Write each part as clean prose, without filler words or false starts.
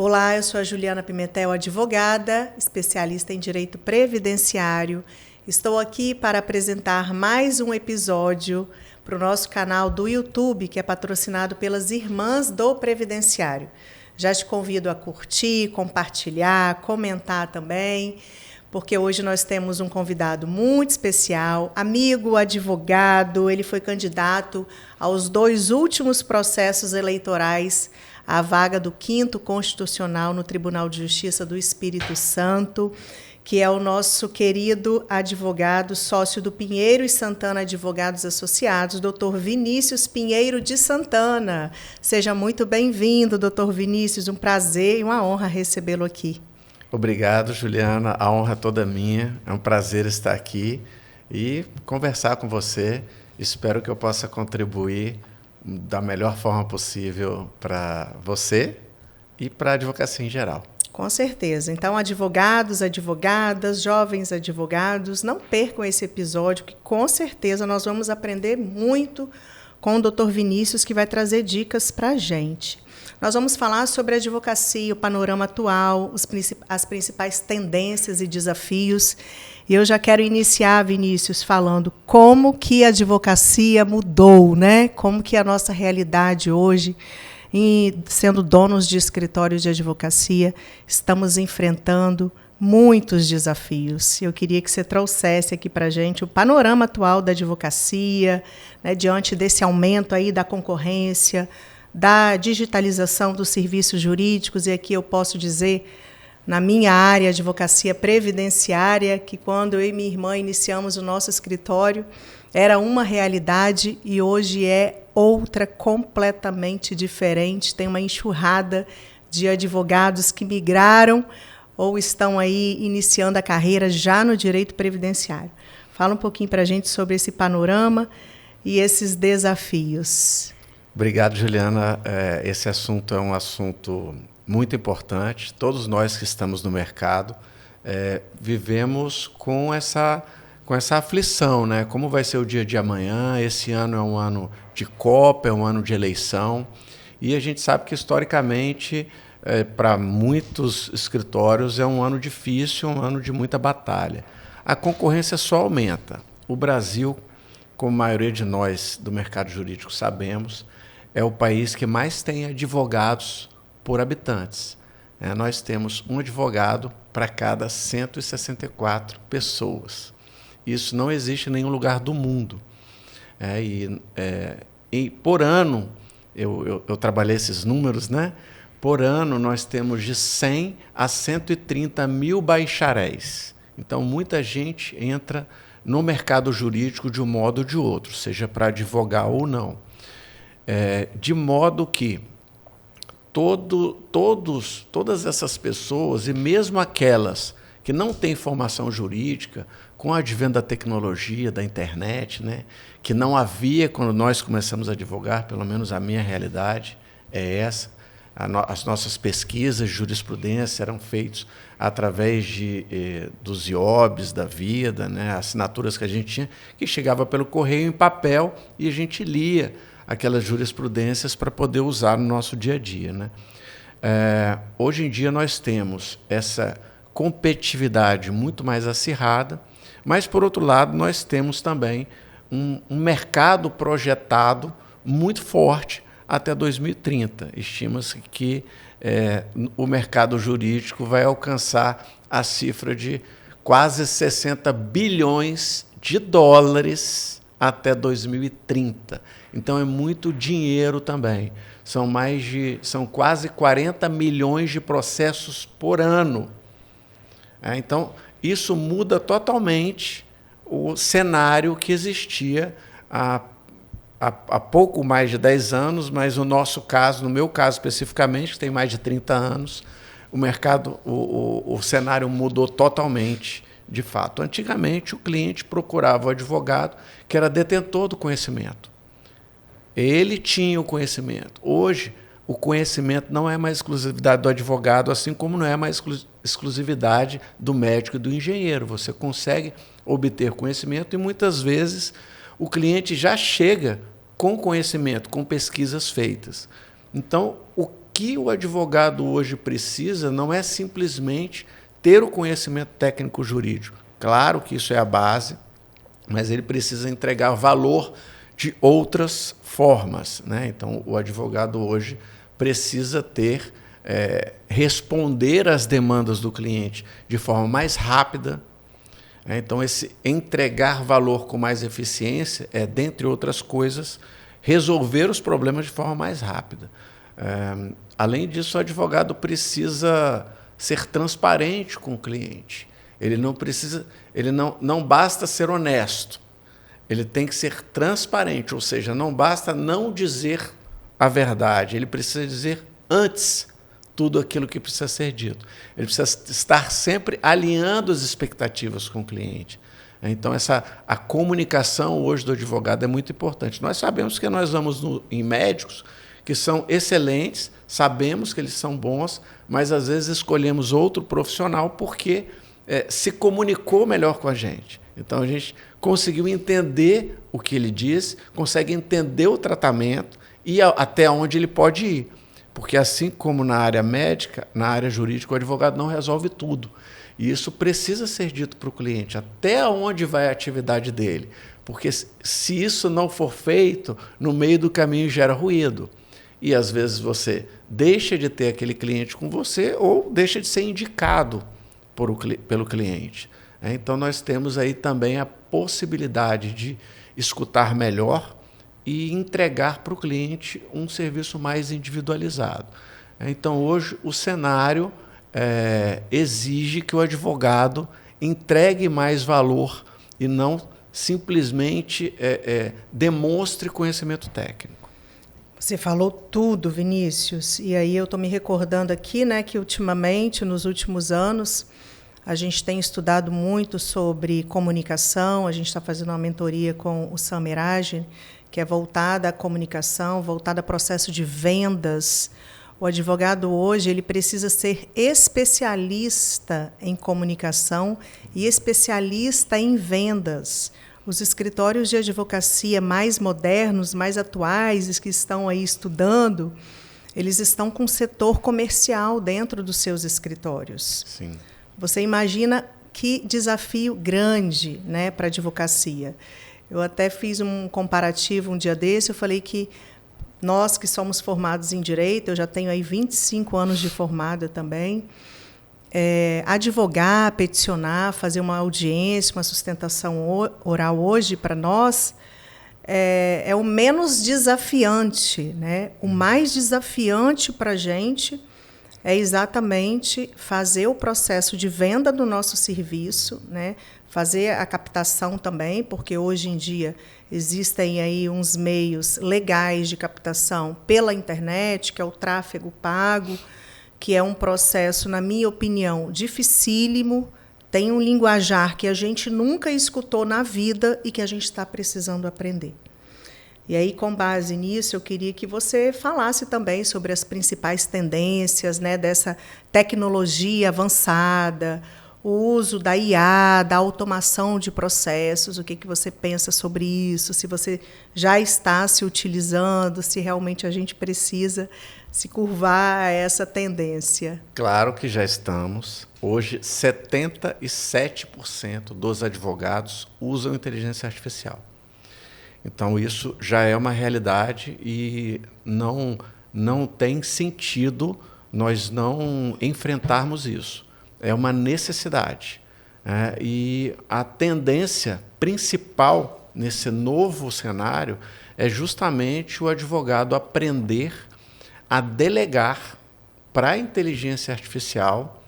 Olá, eu sou a Juliana Pimentel, advogada, especialista em direito previdenciário. Estou aqui para apresentar mais um episódio para o nosso canal do YouTube, que é patrocinado pelas Irmãs do Previdenciário. Já te convido a curtir, compartilhar, comentar também, porque hoje nós temos um convidado muito especial, amigo, advogado. Ele foi candidato aos 2 últimos processos eleitorais à vaga do 5º Constitucional no Tribunal de Justiça do Espírito Santo, que é o nosso querido advogado, sócio do Pinheiro e Santana Advogados Associados, Dr. Vinícius Pinheiro de Santana. Seja muito bem-vindo, Dr. Vinícius. Um prazer e uma honra recebê-lo aqui. Obrigado, Juliana. A honra é toda minha. É um prazer estar aqui e conversar com você. Espero que eu possa contribuir da melhor forma possível para você e para a advocacia em geral. Com certeza. Então, advogados, advogadas, jovens advogados, não percam esse episódio, que com certeza nós vamos aprender muito com o Dr. Vinícius, que vai trazer dicas para a gente. Nós vamos falar sobre a advocacia, o panorama atual, as principais tendências e desafios. E eu já quero iniciar, Vinícius, falando como que a advocacia mudou, né? Como que a nossa realidade hoje, sendo donos de escritórios de advocacia, estamos enfrentando muitos desafios. Eu queria que você trouxesse aqui para a gente o panorama atual da advocacia, né, diante desse aumento aí da concorrência, da digitalização dos serviços jurídicos. E aqui eu posso dizer, na minha área, advocacia previdenciária, que quando eu e minha irmã iniciamos o nosso escritório, era uma realidade e hoje é outra completamente diferente. Tem uma enxurrada de advogados que migraram ou estão aí iniciando a carreira já no direito previdenciário. Fala um pouquinho para a gente sobre esse panorama e esses desafios. Obrigado, Juliana. Esse assunto é um assunto muito importante. Todos nós que estamos no mercado vivemos com essa aflição, né? Como vai ser o dia de amanhã? Esse ano é um ano de Copa, é um ano de eleição. E a gente sabe que, historicamente, para muitos escritórios, é um ano difícil, um ano de muita batalha. A concorrência só aumenta. O Brasil, como a maioria de nós do mercado jurídico sabemos, é o país que mais tem advogados por habitantes. Nós temos um advogado para cada 164 pessoas. Isso não existe em nenhum lugar do mundo. E por ano, eu trabalhei esses números, né? Por ano, nós temos de 100 a 130 mil bacharéis. Então, muita gente entra no mercado jurídico de um modo ou de outro, seja para advogar ou não. De modo que todas essas pessoas, e mesmo aquelas que não têm formação jurídica, com o advento da tecnologia, da internet, né, que não havia quando nós começamos a advogar, pelo menos a minha realidade é essa. As nossas pesquisas de jurisprudência eram feitas através dos IOBs da vida, né, assinaturas que a gente tinha, que chegava pelo correio em papel e a gente lia aquelas jurisprudências para poder usar no nosso dia a dia, né? Hoje em dia nós temos essa competitividade muito mais acirrada, mas, por outro lado, nós temos também um mercado projetado muito forte até 2030. Estima-se que o mercado jurídico vai alcançar a cifra de quase 60 bilhões de dólares até 2030. Então, é muito dinheiro também. São quase 40 milhões de processos por ano. Então, isso muda totalmente o cenário que existia há pouco mais de 10 anos, mas no nosso caso, no meu caso especificamente, que tem mais de 30 anos, o cenário mudou totalmente, de fato. Antigamente, o cliente procurava o advogado que era detentor do conhecimento. Ele tinha o conhecimento. Hoje, o conhecimento não é mais exclusividade do advogado, assim como não é mais exclusividade do médico e do engenheiro. Você consegue obter conhecimento e, muitas vezes, o cliente já chega com conhecimento, com pesquisas feitas. Então, o que o advogado hoje precisa não é simplesmente ter o conhecimento técnico jurídico. Claro que isso é a base, mas ele precisa entregar valor de outras formas, né? Então, o advogado hoje precisa responder às demandas do cliente de forma mais rápida. Então, esse entregar valor com mais eficiência é, dentre outras coisas, resolver os problemas de forma mais rápida. Além disso, o advogado precisa ser transparente com o cliente. Ele não basta ser honesto, ele tem que ser transparente, ou seja, não basta não dizer a verdade, ele precisa dizer antes tudo aquilo que precisa ser dito. Ele precisa estar sempre alinhando as expectativas com o cliente. Então, a comunicação hoje do advogado é muito importante. Nós sabemos que nós vamos em médicos que são excelentes, sabemos que eles são bons, mas às vezes escolhemos outro profissional porque se comunicou melhor com a gente. Então, a gente conseguiu entender o que ele diz, consegue entender o tratamento e até onde ele pode ir. Porque assim como na área médica, na área jurídica, o advogado não resolve tudo. E isso precisa ser dito para o cliente, até onde vai a atividade dele. Porque se isso não for feito, no meio do caminho gera ruído. E às vezes você deixa de ter aquele cliente com você ou deixa de ser indicado pelo cliente. Então nós temos aí também a possibilidade de escutar melhor e entregar para o cliente um serviço mais individualizado. Então hoje o cenário exige que o advogado entregue mais valor e não simplesmente demonstre conhecimento técnico. Você falou tudo, Vinícius, e aí eu estou me recordando aqui, né, que ultimamente, nos últimos anos, a gente tem estudado muito sobre comunicação, a gente está fazendo uma mentoria com o Sam Merage, que é voltada à comunicação, voltada ao processo de vendas. O advogado hoje ele precisa ser especialista em comunicação e especialista em vendas. Os escritórios de advocacia mais modernos, mais atuais, que estão aí estudando, eles estão com o setor comercial dentro dos seus escritórios. Sim. Você imagina que desafio grande, né, para a advocacia. Eu até fiz um comparativo um dia desse, eu falei que nós que somos formados em Direito, eu já tenho aí 25 anos de formada também, advogar, peticionar, fazer uma audiência, uma sustentação oral hoje, para nós, é o menos desafiante, né? O mais desafiante para a gente é exatamente fazer o processo de venda do nosso serviço, né? Fazer a captação também, porque hoje em dia existem aí uns meios legais de captação pela internet, que é o tráfego pago, que é um processo, na minha opinião, dificílimo, tem um linguajar que a gente nunca escutou na vida e que a gente está precisando aprender. E aí, com base nisso, eu queria que você falasse também sobre as principais tendências, né, dessa tecnologia avançada, o uso da IA, da automação de processos, o que você pensa sobre isso, se você já está se utilizando, se realmente a gente precisa se curvar a essa tendência. Claro que já estamos. Hoje, 77% dos advogados usam inteligência artificial. Então, isso já é uma realidade e não tem sentido nós não enfrentarmos isso. É uma necessidade. E a tendência principal nesse novo cenário é justamente o advogado aprender a delegar para a inteligência artificial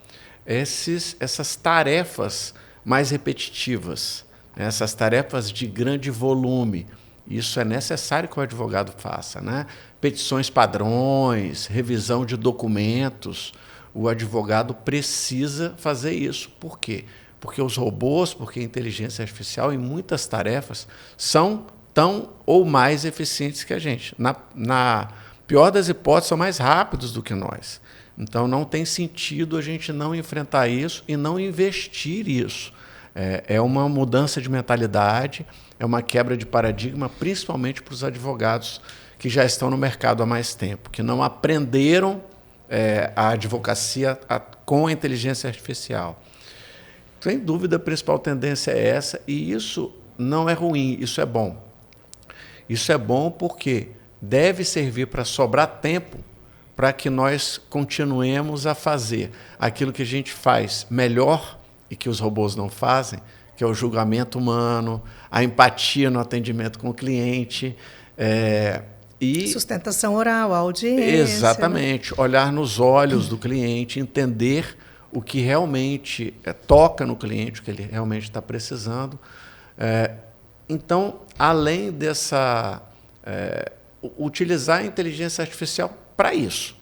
essas tarefas mais repetitivas, essas tarefas de grande volume. Isso é necessário que o advogado faça, né? Petições padrões, revisão de documentos. O advogado precisa fazer isso. Por quê? Porque os robôs, porque a inteligência artificial, em muitas tarefas, são tão ou mais eficientes que a gente. Na pior das hipóteses, são mais rápidos do que nós. Então, não tem sentido a gente não enfrentar isso e não investir isso. É uma mudança de mentalidade, é uma quebra de paradigma, principalmente para os advogados que já estão no mercado há mais tempo, que não aprenderam a advocacia com a inteligência artificial. Sem dúvida, a principal tendência é essa, e isso não é ruim, isso é bom. Isso é bom porque deve servir para sobrar tempo para que nós continuemos a fazer aquilo que a gente faz melhor e que os robôs não fazem, que é o julgamento humano, a empatia no atendimento com o cliente. E sustentação oral, a audiência. Exatamente. Né? Olhar nos olhos do cliente, entender o que realmente toca no cliente, o que ele realmente está precisando. Então, além dessa... utilizar a inteligência artificial para isso.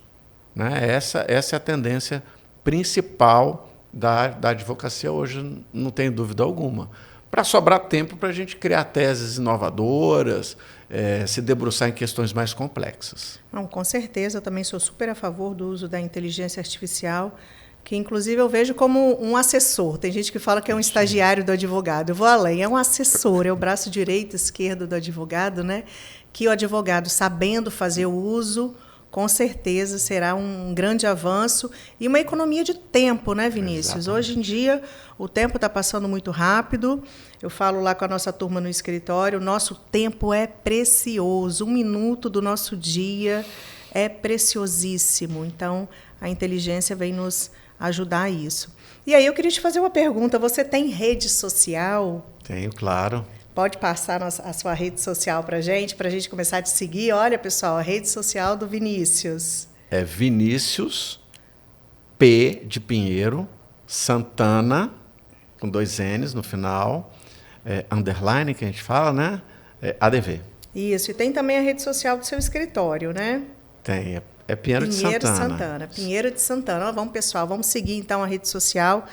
Né? Essa é a tendência principal da advocacia hoje, não tem dúvida alguma. Para sobrar tempo para a gente criar teses inovadoras, se debruçar em questões mais complexas. Não, com certeza, eu também sou super a favor do uso da inteligência artificial, que inclusive eu vejo como um assessor. Tem gente que fala que é um estagiário do advogado. Eu vou além, é um assessor, é o braço direito e esquerdo do advogado, né? Que o advogado, sabendo fazer o uso, com certeza será um grande avanço e uma economia de tempo, né, Vinícius? Exatamente. Hoje em dia, o tempo está passando muito rápido. Eu falo lá com a nossa turma no escritório, o nosso tempo é precioso. 1 minuto do nosso dia é preciosíssimo. Então, a inteligência vem nos ajudar a isso. E aí eu queria te fazer uma pergunta. Você tem rede social? Tenho, claro. Pode passar a sua rede social para a gente começar a te seguir? Olha, pessoal, a rede social do Vinícius. É Vinícius P de Pinheiro, Santana, com 2 N's no final, underline, que a gente fala, né? ADV. Isso, e tem também a rede social do seu escritório, né? Tem, é Pinheiro de Santana. Pinheiro de Santana. Vamos, pessoal, vamos seguir então a rede social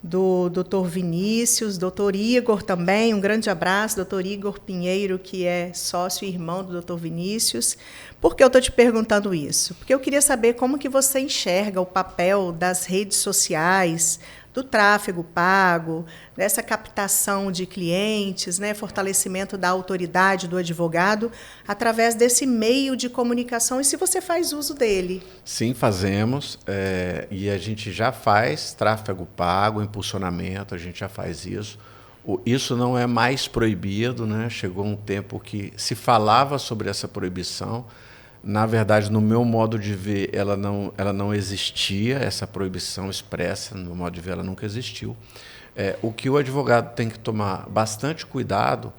do Dr. Vinícius, Dr. Igor também, um grande abraço, Dr. Igor Pinheiro, que é sócio e irmão do Dr. Vinícius. Por que eu estou te perguntando isso? Porque eu queria saber como que você enxerga o papel das redes sociais, do tráfego pago, dessa captação de clientes, né, fortalecimento da autoridade do advogado, através desse meio de comunicação, e se você faz uso dele. Sim, fazemos, e a gente já faz tráfego pago, impulsionamento, a gente já faz isso. Isso não é mais proibido, né? Chegou um tempo que se falava sobre essa proibição. Na verdade, no meu modo de ver, ela não existia, essa proibição expressa, no meu modo de ver, ela nunca existiu. O que o advogado tem que tomar bastante cuidado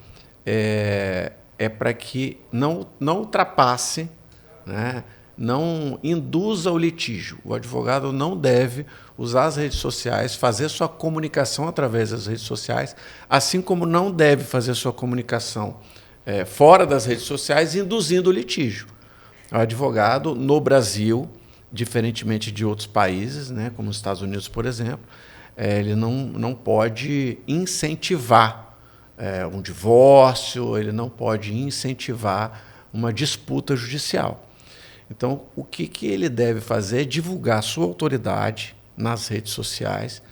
é para que não ultrapasse, né, não induza o litígio. O advogado não deve usar as redes sociais, fazer sua comunicação através das redes sociais, assim como não deve fazer sua comunicação fora das redes sociais, induzindo o litígio. O advogado, no Brasil, diferentemente de outros países, né, como os Estados Unidos, por exemplo, ele não pode incentivar um divórcio, ele não pode incentivar uma disputa judicial. Então, o que ele deve fazer é divulgar sua autoridade nas redes sociais,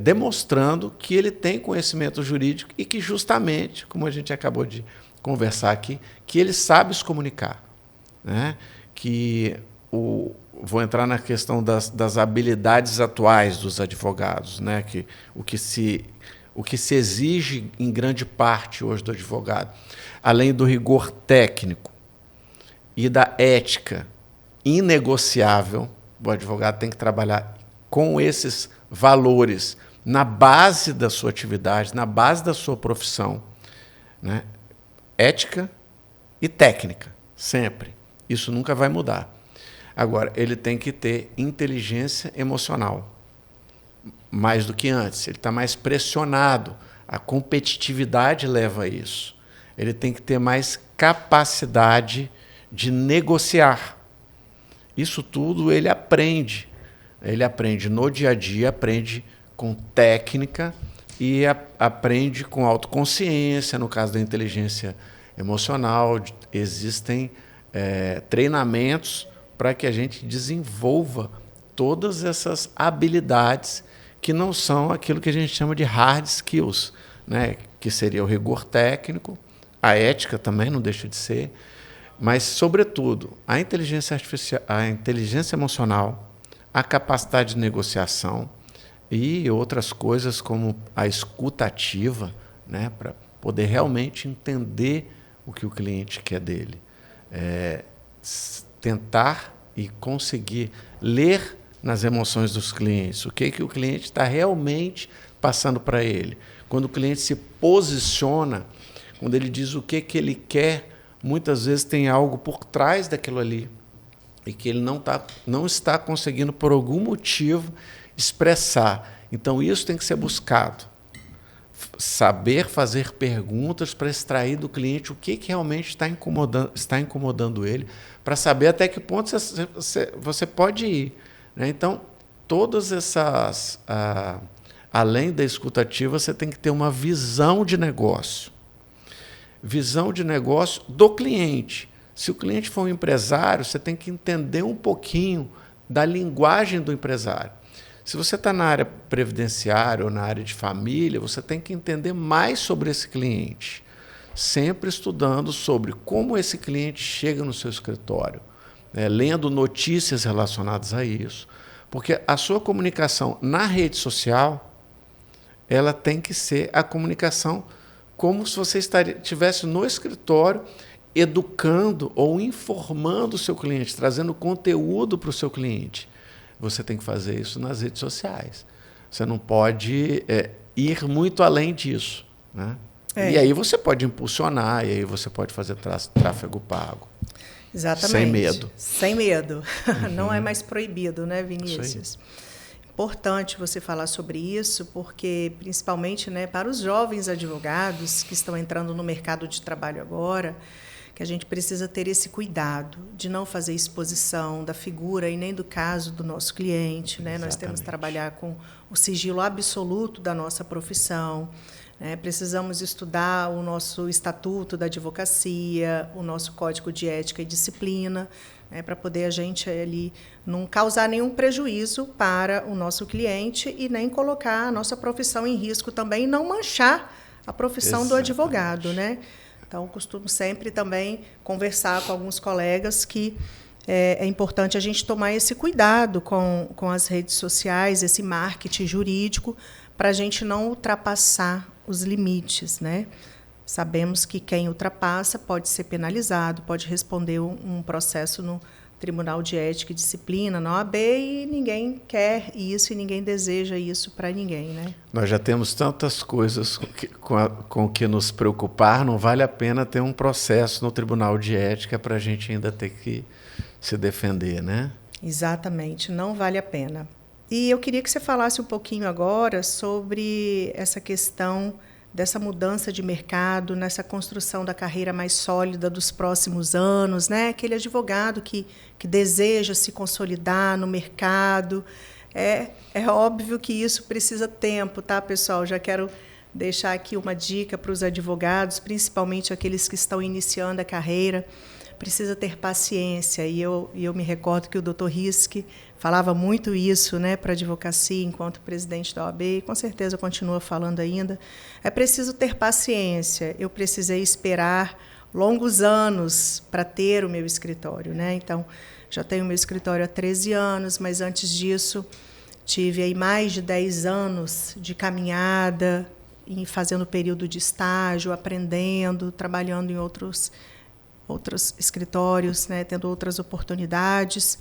demonstrando que ele tem conhecimento jurídico e que justamente, como a gente acabou de conversar aqui, que ele sabe se comunicar, né? Vou entrar na questão das habilidades atuais dos advogados, né? O que se exige em grande parte hoje do advogado, além do rigor técnico e da ética inegociável, o advogado tem que trabalhar com esses valores na base da sua atividade, na base da sua profissão, né? Ética e técnica, sempre. Isso nunca vai mudar. Agora, ele tem que ter inteligência emocional, mais do que antes. Ele está mais pressionado. A competitividade leva a isso. Ele tem que ter mais capacidade de negociar. Isso tudo ele aprende. Ele aprende no dia a dia, aprende com técnica e aprende com autoconsciência. No caso da inteligência emocional, existem treinamentos para que a gente desenvolva todas essas habilidades que não são aquilo que a gente chama de hard skills, né? Que seria o rigor técnico, a ética também não deixa de ser, Mas, sobretudo, a inteligência artificial, a inteligência emocional, a capacidade de negociação e outras coisas como a escuta ativa, né, para poder realmente entender o que o cliente quer dele. Tentar e conseguir ler nas emoções dos clientes o que o cliente está realmente passando para ele. Quando o cliente se posiciona, quando ele diz o que ele quer, muitas vezes tem algo por trás daquilo ali e que ele não está conseguindo, por algum motivo, expressar. Então, isso tem que ser buscado. Saber fazer perguntas para extrair do cliente o que realmente está incomodando ele, para saber até que ponto você pode ir. Né? Então, todas essas... além da escutativa, você tem que ter uma visão de negócio. Visão de negócio do cliente. Se o cliente for um empresário, você tem que entender um pouquinho da linguagem do empresário. Se você está na área previdenciária ou na área de família, você tem que entender mais sobre esse cliente. Sempre estudando sobre como esse cliente chega no seu escritório, lendo notícias relacionadas a isso. Porque a sua comunicação na rede social, ela tem que ser a comunicação como se você estivesse no escritório educando ou informando o seu cliente, trazendo conteúdo para o seu cliente. Você tem que fazer isso nas redes sociais. Você não pode ir muito além disso. Né? E aí você pode impulsionar, e aí você pode fazer tráfego pago. Exatamente. Sem medo. Sem medo. Não é mais proibido, né, Vinícius? Importante você falar sobre isso, porque, principalmente, né, para os jovens advogados que estão entrando no mercado de trabalho agora, que a gente precisa ter esse cuidado de não fazer exposição da figura e nem do caso do nosso cliente. Né? Nós temos que trabalhar com o sigilo absoluto da nossa profissão. Né? Precisamos estudar o nosso estatuto da advocacia, o nosso código de ética e disciplina, né, para poder a gente ali não causar nenhum prejuízo para o nosso cliente e nem colocar a nossa profissão em risco também e não manchar a profissão do advogado. Né? Então, costumo sempre também conversar com alguns colegas que é importante a gente tomar esse cuidado com as redes sociais, esse marketing jurídico, para a gente não ultrapassar os limites. Né? Sabemos que quem ultrapassa pode ser penalizado, pode responder um processo no Tribunal de Ética e Disciplina, na OAB, e ninguém quer isso e ninguém deseja isso para ninguém. Né? Nós já temos tantas coisas com que nos preocupar, não vale a pena ter um processo no Tribunal de Ética para a gente ainda ter que se defender, né? Exatamente, não vale a pena. E eu queria que você falasse um pouquinho agora sobre essa questão dessa mudança de mercado, nessa construção da carreira mais sólida dos próximos anos, né? Aquele advogado que deseja se consolidar no mercado. É óbvio que isso precisa tempo, tá, pessoal? Já quero deixar aqui uma dica para os advogados, principalmente aqueles que estão iniciando a carreira. Precisa ter paciência. E eu me recordo que o Dr. Riske falava muito isso, né, para a advocacia, enquanto presidente da OAB, e com certeza continua falando ainda. É preciso ter paciência. Eu precisei esperar longos anos para ter o meu escritório. Né? Então, já tenho o meu escritório há 13 anos, mas antes disso tive aí mais de 10 anos de caminhada, fazendo período de estágio, aprendendo, trabalhando em outros escritórios, né, tendo outras oportunidades.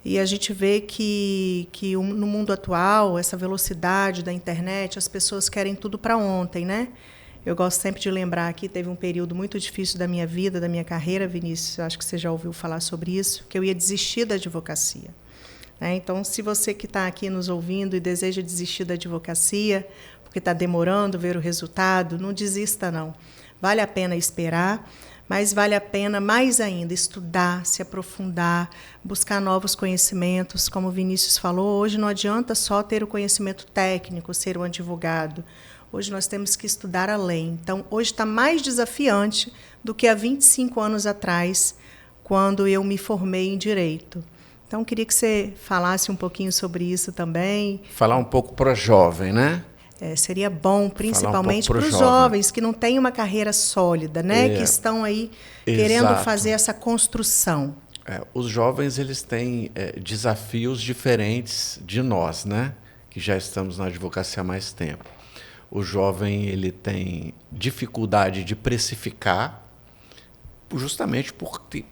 E a gente vê que no mundo atual, essa velocidade da internet, as pessoas querem tudo para ontem. Né? Eu gosto sempre de lembrar que teve um período muito difícil da minha vida, da minha carreira, Vinícius, acho que você já ouviu falar sobre isso, que eu ia desistir da advocacia. Né? Então, se você que está aqui nos ouvindo e deseja desistir da advocacia, porque está demorando ver o resultado, não desista, não. Vale a pena esperar, mas vale a pena, mais ainda, estudar, se aprofundar, buscar novos conhecimentos. Como o Vinícius falou, hoje não adianta só ter o conhecimento técnico, ser um advogado. Hoje nós temos que estudar além. Então, hoje está mais desafiante do que há 25 anos atrás, quando eu me formei em Direito. Então, queria que você falasse um pouquinho sobre isso também. Falar um pouco para o jovem, né? Seria bom, principalmente para os jovem. jovens que não têm uma carreira sólida, né? Que estão aí querendo Exato. fazer essa construção. Os jovens eles têm desafios diferentes de nós, né? Que já estamos na advocacia há mais tempo. O jovem ele tem dificuldade de precificar, justamente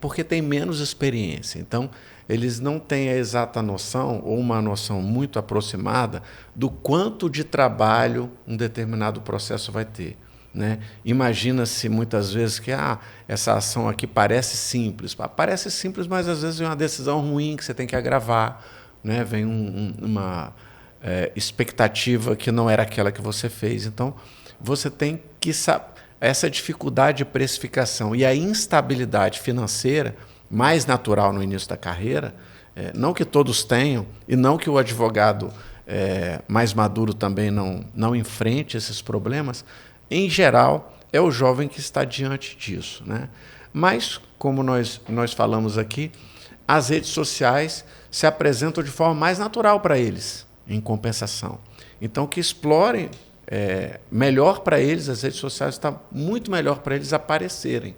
porque tem menos experiência. Então, eles não têm a exata noção, ou uma noção muito aproximada, do quanto de trabalho um determinado processo vai ter. Né? Imagina-se muitas vezes que essa ação aqui parece simples. Parece simples, mas às vezes vem uma decisão ruim que você tem que agravar. Né? Vem uma expectativa que não era aquela que você fez. Então, você tem que saber. Essa dificuldade de precificação e a instabilidade financeira, mais natural no início da carreira, não que todos tenham, e não que o advogado mais maduro também não enfrente esses problemas, em geral, é o jovem que está diante disso. Né? Mas, como nós falamos aqui, as redes sociais se apresentam de forma mais natural para eles, em compensação. Então, que explorem melhor para eles, as redes sociais está muito melhor para eles aparecerem.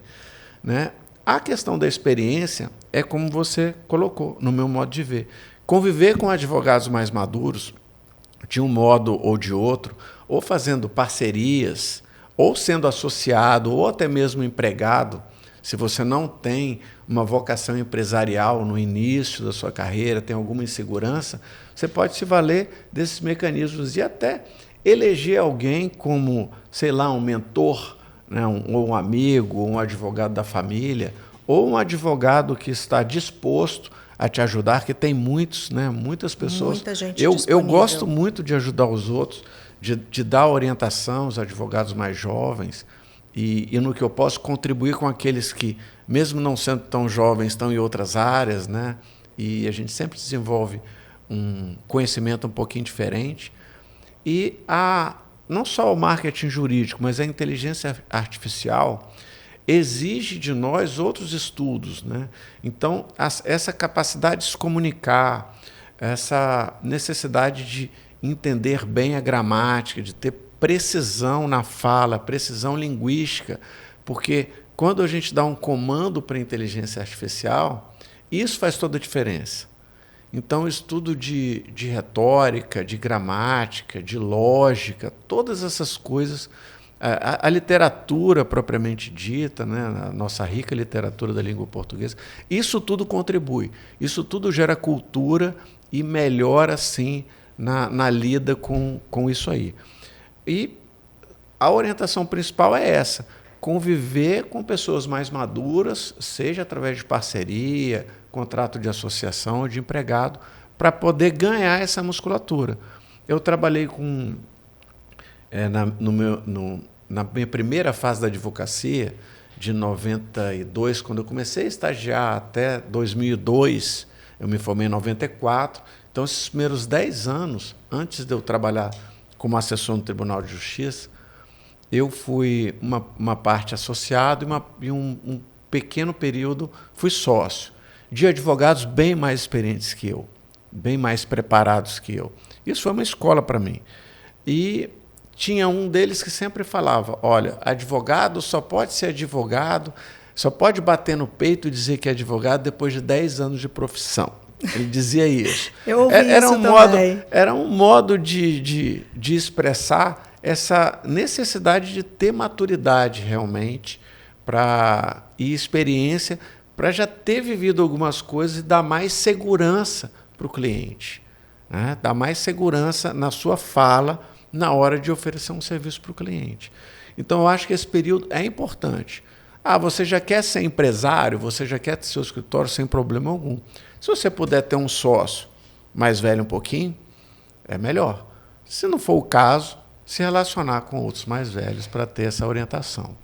Né? A questão da experiência é como você colocou, no meu modo de ver. Conviver com advogados mais maduros, de um modo ou de outro, ou fazendo parcerias, ou sendo associado, ou até mesmo empregado, se você não tem uma vocação empresarial no início da sua carreira, tem alguma insegurança, você pode se valer desses mecanismos e até eleger alguém como, sei lá, um mentor, né, ou um amigo, ou um advogado da família, ou um advogado que está disposto a te ajudar, que tem muitas pessoas. Muita gente eu gosto muito de ajudar os outros, de dar orientação aos advogados mais jovens, e no que eu posso contribuir com aqueles que, mesmo não sendo tão jovens, estão em outras áreas, né, e a gente sempre desenvolve um conhecimento um pouquinho diferente. E não só o marketing jurídico, mas a inteligência artificial exige de nós outros estudos. Né? Então, essa capacidade de se comunicar, essa necessidade de entender bem a gramática, de ter precisão na fala, precisão linguística, porque quando a gente dá um comando para a inteligência artificial, isso faz toda a diferença. Então, o estudo de retórica, de gramática, de lógica, todas essas coisas, a literatura propriamente dita, né, a nossa rica literatura da língua portuguesa, isso tudo contribui, isso tudo gera cultura e melhora, assim, na lida com isso aí. E a orientação principal é essa, conviver com pessoas mais maduras, seja através de parceria, contrato de associação ou de empregado, para poder ganhar essa musculatura. Eu trabalhei na minha primeira fase da advocacia, de 92, quando eu comecei a estagiar, até 2002, eu me formei em 94. Então, esses primeiros 10 anos, antes de eu trabalhar como assessor no Tribunal de Justiça, eu fui uma parte associado e um pequeno período fui sócio, de advogados bem mais experientes que eu, bem mais preparados que eu. Isso foi uma escola para mim. E tinha um deles que sempre falava, olha, advogado só pode ser advogado, só pode bater no peito e dizer que é advogado depois de 10 anos de profissão. Ele dizia isso. Eu ouvi isso também. Era um modo de expressar essa necessidade de ter maturidade realmente e experiência para já ter vivido algumas coisas e dar mais segurança para o cliente, né? Dar mais segurança na sua fala na hora de oferecer um serviço para o cliente. Então, eu acho que esse período é importante. Você já quer ser empresário, você já quer ter seu escritório sem problema algum. Se você puder ter um sócio mais velho um pouquinho, é melhor. Se não for o caso, se relacionar com outros mais velhos para ter essa orientação.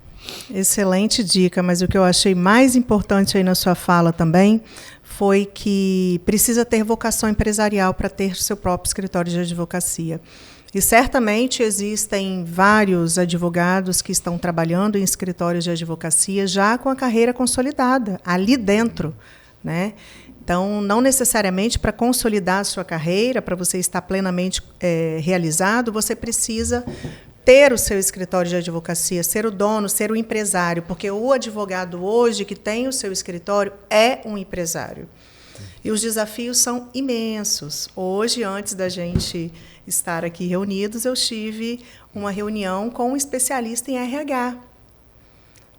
Excelente dica, mas o que eu achei mais importante aí na sua fala também foi que precisa ter vocação empresarial para ter seu próprio escritório de advocacia. E certamente existem vários advogados que estão trabalhando em escritórios de advocacia já com a carreira consolidada, ali dentro, né? Então, não necessariamente para consolidar a sua carreira, para você estar plenamente realizado, você precisa ter o seu escritório de advocacia, ser o dono, ser o empresário, porque o advogado hoje que tem o seu escritório é um empresário. E os desafios são imensos. Hoje, antes da gente estar aqui reunidos, eu tive uma reunião com um especialista em RH,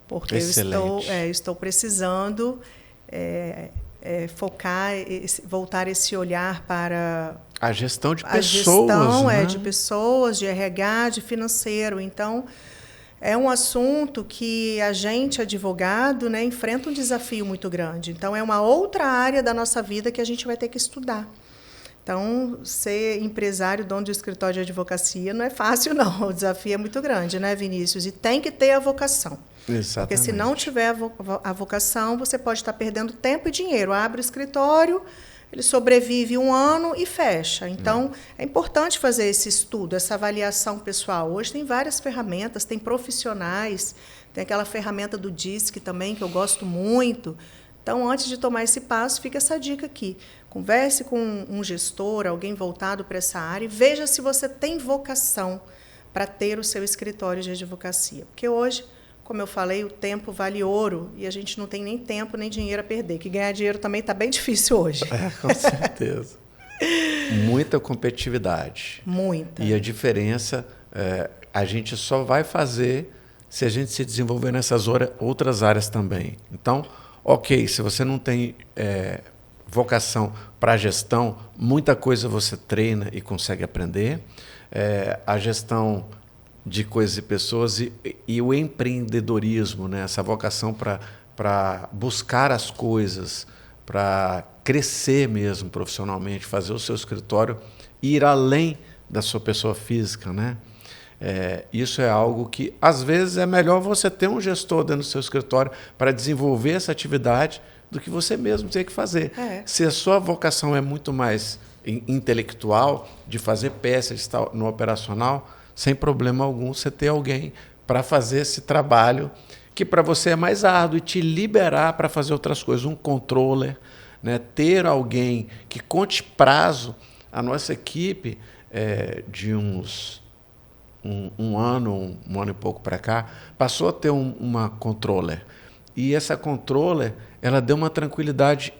porque eu estou precisando focar, voltar esse olhar para a gestão de pessoas, né? De pessoas, de RH, de financeiro. Então, é um assunto que a gente, advogado, né, enfrenta um desafio muito grande. Então, é uma outra área da nossa vida que a gente vai ter que estudar. Então, ser empresário, dono de escritório de advocacia, não é fácil, não. O desafio é muito grande, né, Vinícius? E tem que ter a vocação. Exatamente. Porque se não tiver a vocação, você pode estar perdendo tempo e dinheiro. Abre o escritório, ele sobrevive 1 ano e fecha. Então, é importante fazer esse estudo, essa avaliação pessoal. Hoje tem várias ferramentas, tem profissionais, tem aquela ferramenta do DISC também, que eu gosto muito. Então, antes de tomar esse passo, fica essa dica aqui. Converse com um gestor, alguém voltado para essa área, e veja se você tem vocação para ter o seu escritório de advocacia. Porque hoje, como eu falei, o tempo vale ouro e a gente não tem nem tempo nem dinheiro a perder. Que ganhar dinheiro também está bem difícil hoje. Com certeza. Muita competitividade. Muita. E a diferença, a gente só vai fazer se a gente se desenvolver nessas outras áreas também. Então, ok, se você não tem vocação para a gestão, muita coisa você treina e consegue aprender. A gestão de coisas e pessoas e o empreendedorismo, né? Essa vocação para buscar as coisas, para crescer mesmo profissionalmente, fazer o seu escritório ir além da sua pessoa física, né? Isso é algo que, às vezes, é melhor você ter um gestor dentro do seu escritório para desenvolver essa atividade do que você mesmo ter que fazer. Se a sua vocação é muito mais intelectual, de fazer peças, de estar no operacional, sem problema algum você ter alguém para fazer esse trabalho que para você é mais árduo e te liberar para fazer outras coisas. Um controller, né? Ter alguém que conte prazo. A nossa equipe, de um ano e pouco para cá, passou a ter uma controller. E essa controller, ela deu uma tranquilidade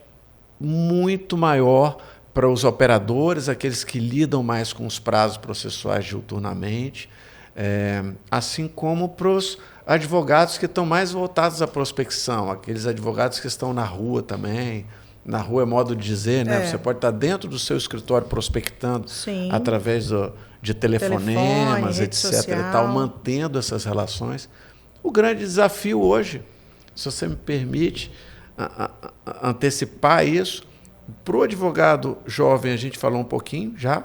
muito maior para os operadores, aqueles que lidam mais com os prazos processuais diuturnamente, assim como para os advogados que estão mais voltados à prospecção, aqueles advogados que estão na rua também. Na rua é modo de dizer, né? Você pode estar dentro do seu escritório prospectando. Sim. Através de telefonemas, etc. E tal, mantendo essas relações. O grande desafio hoje, se você me permite antecipar isso, para o advogado jovem, a gente falou um pouquinho já,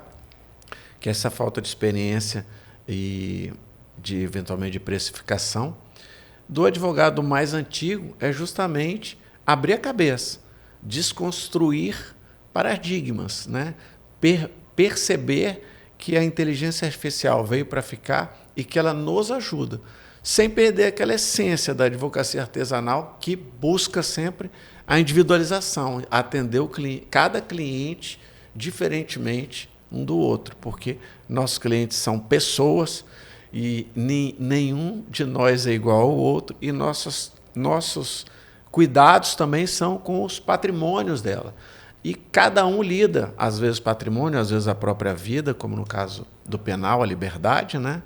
que é essa falta de experiência e eventualmente de precificação. Do advogado mais antigo é justamente abrir a cabeça, desconstruir paradigmas, né? Perceber que a inteligência artificial veio para ficar e que ela nos ajuda, sem perder aquela essência da advocacia artesanal que busca sempre a individualização, atender cada cliente diferentemente um do outro, porque nossos clientes são pessoas e nenhum de nós é igual ao outro, e nossos cuidados também são com os patrimônios dela. E cada um lida, às vezes patrimônio, às vezes a própria vida, como no caso do penal, a liberdade, né?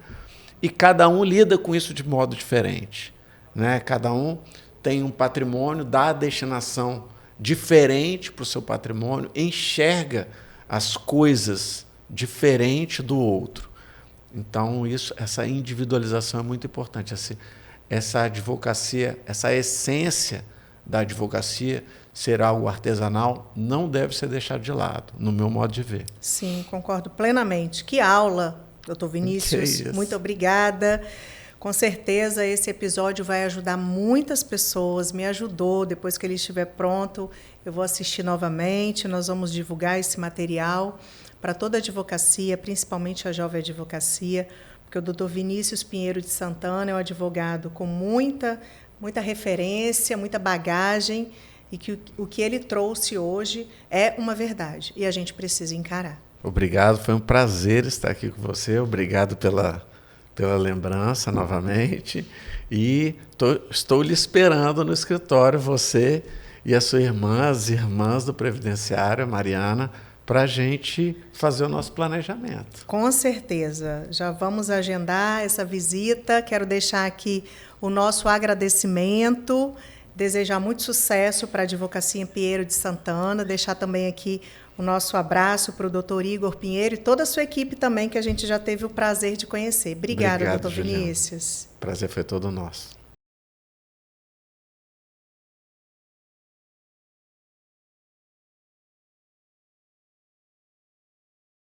E cada um lida com isso de modo diferente, né? Cada um tem um patrimônio, dá a destinação diferente para o seu patrimônio, enxerga as coisas diferente do outro. Então, essa individualização é muito importante. Essa advocacia, essa essência da advocacia, ser algo artesanal, não deve ser deixado de lado, no meu modo de ver. Sim, concordo plenamente. Que aula, doutor Vinícius. Muito obrigada. Com certeza esse episódio vai ajudar muitas pessoas, me ajudou. Depois que ele estiver pronto, eu vou assistir novamente, nós vamos divulgar esse material para toda a advocacia, principalmente a jovem advocacia, porque o doutor Vinícius Pinheiro de Santana é um advogado com muita referência, muita bagagem, e que o que ele trouxe hoje é uma verdade e a gente precisa encarar. Obrigado, foi um prazer estar aqui com você. Obrigado pela lembrança novamente. E estou lhe esperando no escritório, você e a sua irmã, as irmãs do Previdenciário, Mariana, para a gente fazer o nosso planejamento. Com certeza. Já vamos agendar essa visita. Quero deixar aqui o nosso agradecimento, desejar muito sucesso para a Advocacia em Pinheiro de Santana, deixar também aqui o nosso abraço para o doutor Igor Pinheiro e toda a sua equipe também, que a gente já teve o prazer de conhecer. Obrigada, doutor Vinícius. O prazer foi todo nosso.